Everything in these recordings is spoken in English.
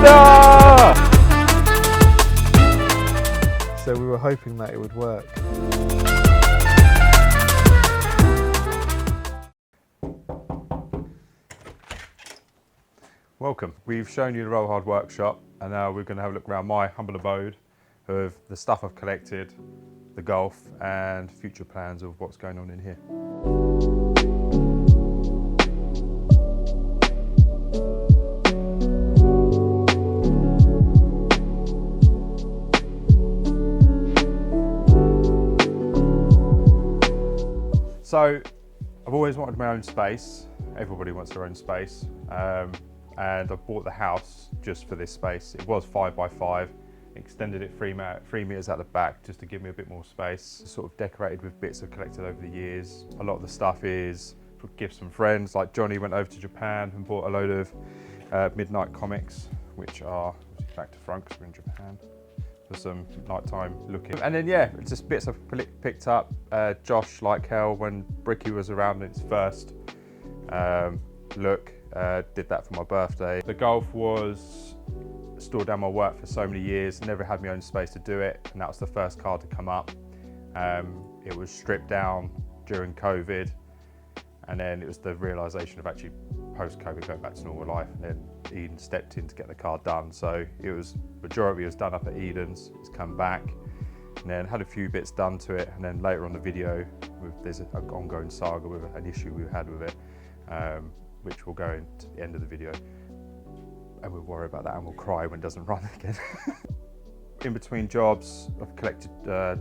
No! So we were hoping that it would work. Welcome. We've shown you the Rollhard workshop, and now we're going to have a look around my humble abode of the stuff I've collected, the Golf, and future plans of what's going on in here. So, I've always wanted my own space. Everybody wants their own space. And I bought the house just for this space. It was 5x5, extended it 3 meters out the back just to give me a bit more space. Sort of decorated with bits I've collected over the years. A lot of the stuff is for gifts from friends, like Johnny went over to Japan and bought a load of midnight comics, which are back to front because we're in Japan, for some nighttime looking. And then yeah, it's just bits I've picked up. Josh, like hell, when Bricky was around in its first look, did that for my birthday. The Golf was stored down my work for so many years, never had my own space to do it, and that was the first car to come up. It was stripped down during COVID, and then it was the realisation of actually post-COVID going back to normal life, and then Eden stepped in to get the car done. So it was, majority was done up at Eden's, it's come back, and then had a few bits done to it, and then later on the video, there's an ongoing saga with an issue we had with it, which will go into the end of the video, and we'll worry about that and we'll cry when it doesn't run again. In between jobs, I've collected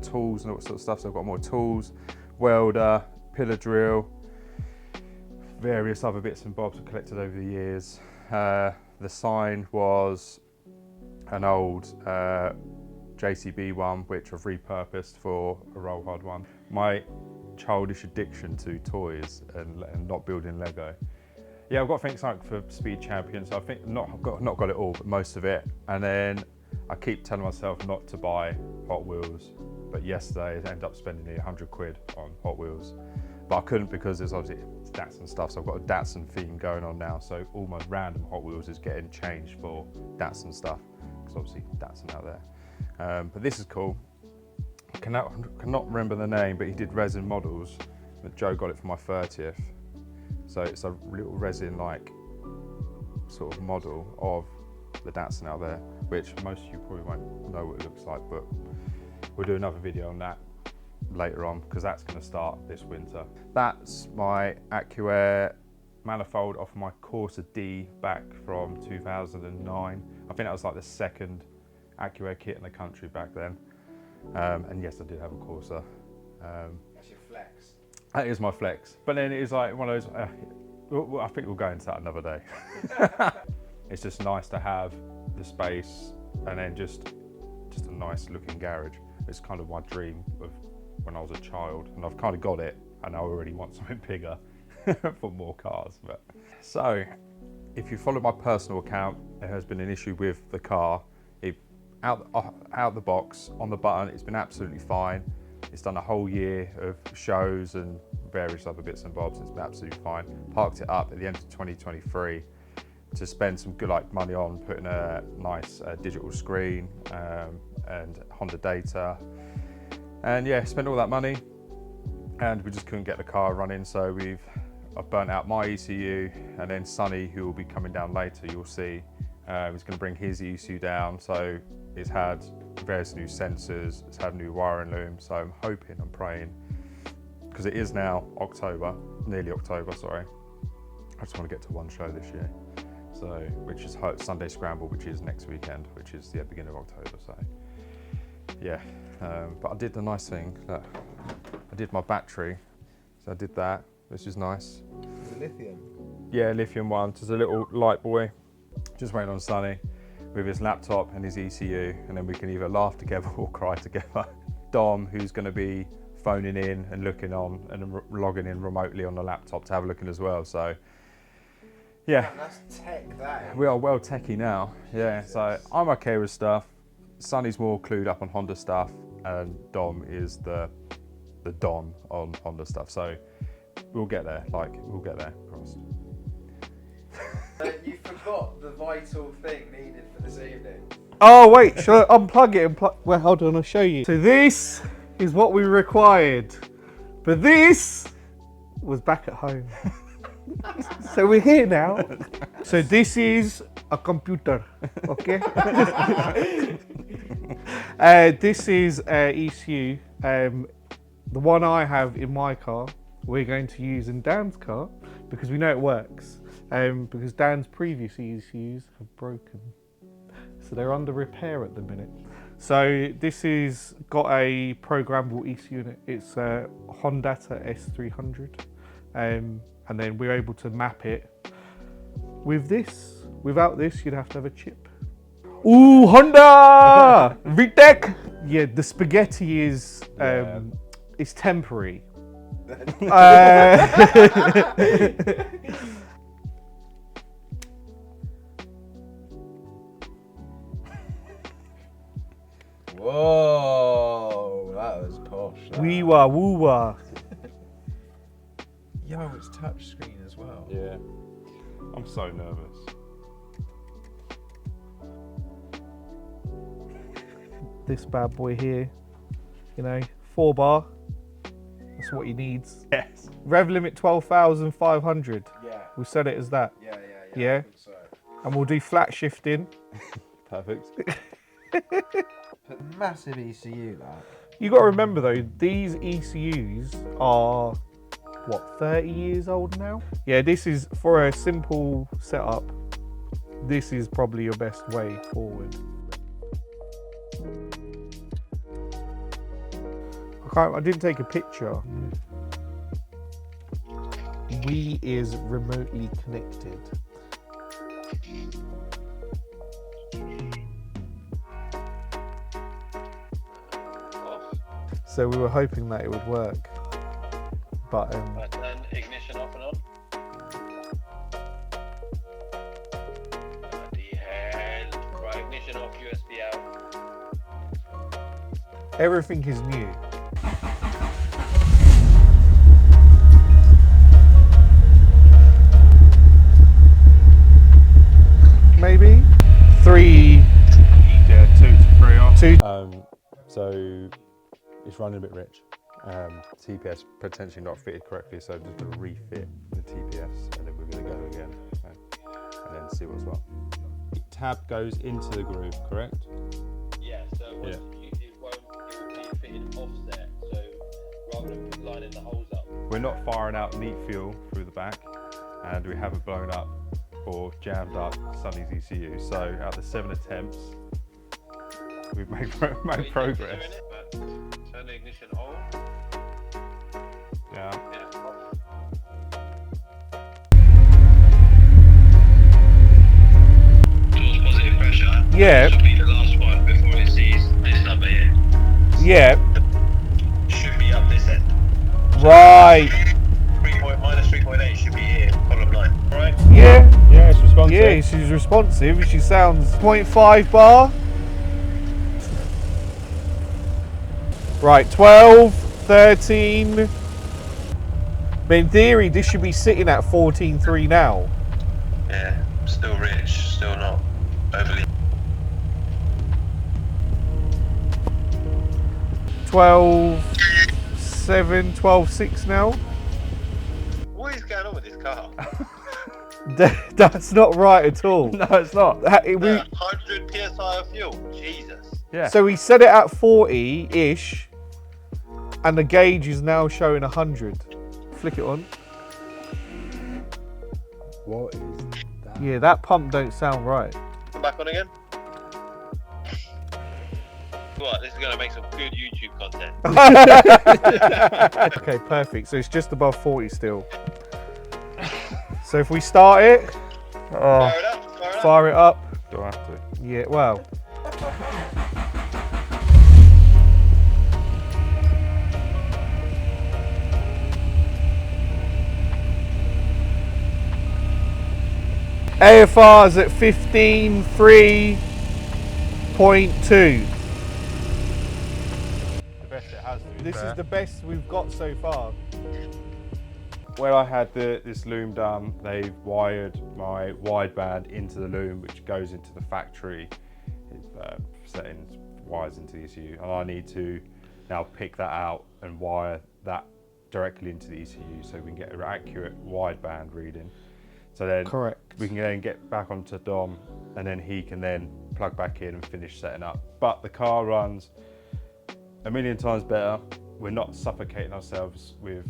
tools and all that sort of stuff, so I've got more tools, welder, pillar drill, various other bits and bobs I've collected over the years. The sign was an old JCB one, which I've repurposed for a Rollhard one. My childish addiction to toys and not building Lego. Yeah, I've got to think something for Speed Champions. I think I've not got it all, but most of it. And then I keep telling myself not to buy Hot Wheels, but yesterday I ended up spending nearly 100 quid on Hot Wheels. But I couldn't because there's obviously Datsun stuff, so I've got a Datsun theme going on now, so all my random Hot Wheels is getting changed for Datsun stuff, because obviously Datsun out there. But this is cool. I cannot remember the name, but he did resin models, but Joe got it for my 30th. So it's a little resin-like sort of model of the Datsun out there, which most of you probably won't know what it looks like, but we'll do another video on that later on, because that's going to start this winter. That's my AccuAir manifold off my Corsa D back from 2009. I think that was like the second AccuAir kit in the country back then. And yes, I did have a Corsa. That's your flex. That is my flex. But then it is like one of those, I think we'll go into that another day. It's just nice to have the space and then just a nice looking garage. It's kind of my dream of when I was a child, and I've kind of got it, and I already want something bigger for more cars. But so, if you follow my personal account, there has been an issue with the car. Out the box, on the button, it's been absolutely fine. It's done a whole year of shows and various other bits and bobs. It's been absolutely fine. Parked it up at the end of 2023 to spend some good money on putting a nice digital screen and Honda data. And yeah, spent all that money, and we just couldn't get the car running. So I've burnt out my ECU, and then Sunny, who will be coming down later, you'll see, is going to bring his ECU down. So it's had various new sensors, it's had a new wiring loom. So I'm hoping, I'm praying, because it is now October, nearly October, sorry. I just want to get to one show this year. So, which is Sunday Scramble, which is next weekend, which is the beginning of October. So yeah, but I did the nice thing that I did my battery. So I did that, which is nice. The lithium? Yeah, lithium one, just a little light boy. Just waiting on Sunny with his laptop and his ECU, and then we can either laugh together or cry together. Dom, who's going to be phoning in and looking on and logging in remotely on the laptop to have a look in as well. So yeah, that's tech, that is. We are well techie now. Yeah, Jesus. So I'm okay with stuff. Sunny's more clued up on Honda stuff, and Dom is the Don on Honda stuff. So we'll get there. We'll get there. Crossed. You forgot the vital thing needed for this evening. Oh wait, shall I unplug it? Well, hold on, I'll show you. So this is what we required, but this was back at home. So we're here now. So this is a computer, okay? This is ECU. The one I have in my car, we're going to use in Dan's car because we know it works. Because Dan's previous ECUs have broken. So they're under repair at the minute. So this is got a programmable ECU in it. It's a Honda S300. And then we're able to map it. With this, without this, you'd have to have a chip. Ooh, Honda! VTEC! Yeah, the spaghetti is it's temporary. Whoa, that was posh. Wee wah woo wah. Yo, it's touchscreen as well. Yeah. I'm so nervous. This bad boy here, you know, 4-bar. That's what he needs. Yes. Rev limit 12,500. Yeah. We'll set it as that. Yeah. Yeah. I think so. And we'll do flat shifting. Perfect. Massive ECU, that. You got to remember though, these ECUs are what, 30 years old now? Yeah, this is for a simple setup. This is probably your best way forward. I didn't take a picture. We is remotely connected. So we were hoping that it would work, but Turn ignition off and on. Bloody hell! Right, ignition off, USB out. everything is new. Maybe 3. Yeah, 2 to 3 on. 2. So it's running a bit rich. TPS potentially not fitted correctly, so I'm just going to refit the TPS and then we're going to go again and then see what's what. Tab goes into the groove, correct? Yeah, so it would be fitted offset, so rather than lining the holes up. We're not firing out neat fuel through the back, and we haven't blown up or jammed up Sunny's ECU. So out of the 7 attempts, we've made progress. Turn the ignition on. Yeah. Yeah, off. Doors positive pressure. Yeah. Should be the last one before it sees this number here. Yeah. Should be up this end. Right. Minus 3.8 should be here, column 9. Right? Yeah. Yeah, it's responsive. Yeah, she's responsive. She sounds 0.5 bar. Right, 12, 13. But in theory, this should be sitting at 14.3 now. Yeah, still rich, still not overly. 12.7, 12.6 now. What is going on with this car? That's not right at all. No, it's not. 100 psi of fuel, Jesus. Yeah. So we set it at 40-ish, and the gauge is now showing 100. Flick it on. What is that? Yeah, that pump don't sound right. Come back on again. What? This is going to make some good YouTube content. Okay, perfect. So it's just above 40 still. So if we start it, Fire it up. Fire it up. fire it up. Do I have to? Yeah, well. AFR is at 15.3.2. The best it has to be This fair. is the best we've got so far. where I had this loom done, they've wired my wideband into the loom, which goes into the factory settings, wires into the ECU, and I need to now pick that out and wire that directly into the ECU so we can get an accurate wideband reading. So then we can then get back onto Dom, and then he can then plug back in and finish setting up. But the car runs a million times better. We're not suffocating ourselves with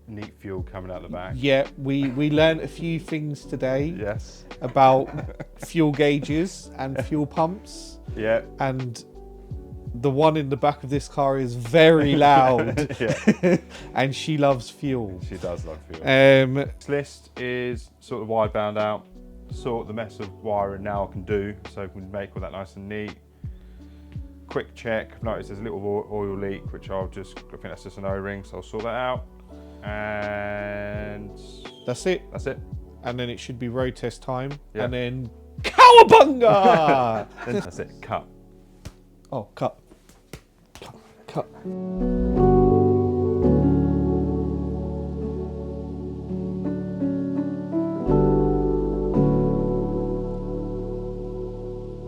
neat fuel coming out the back. Yeah, we learned a few things today. Yes. About fuel gauges and fuel pumps. Yeah. And the one in the back of this car is very loud. Yeah. And she loves fuel. She does love fuel. This list is sort of wideband out, sort the mess of wiring now I can do, so we can make all that nice and neat. Quick check, I've noticed there's a little oil leak, which I think that's just an O-ring, so I'll sort that out. And that's it. That's it. And then it should be road test time. Yeah. And then cowabunga! That's it, cut. Oh, cut. Cut.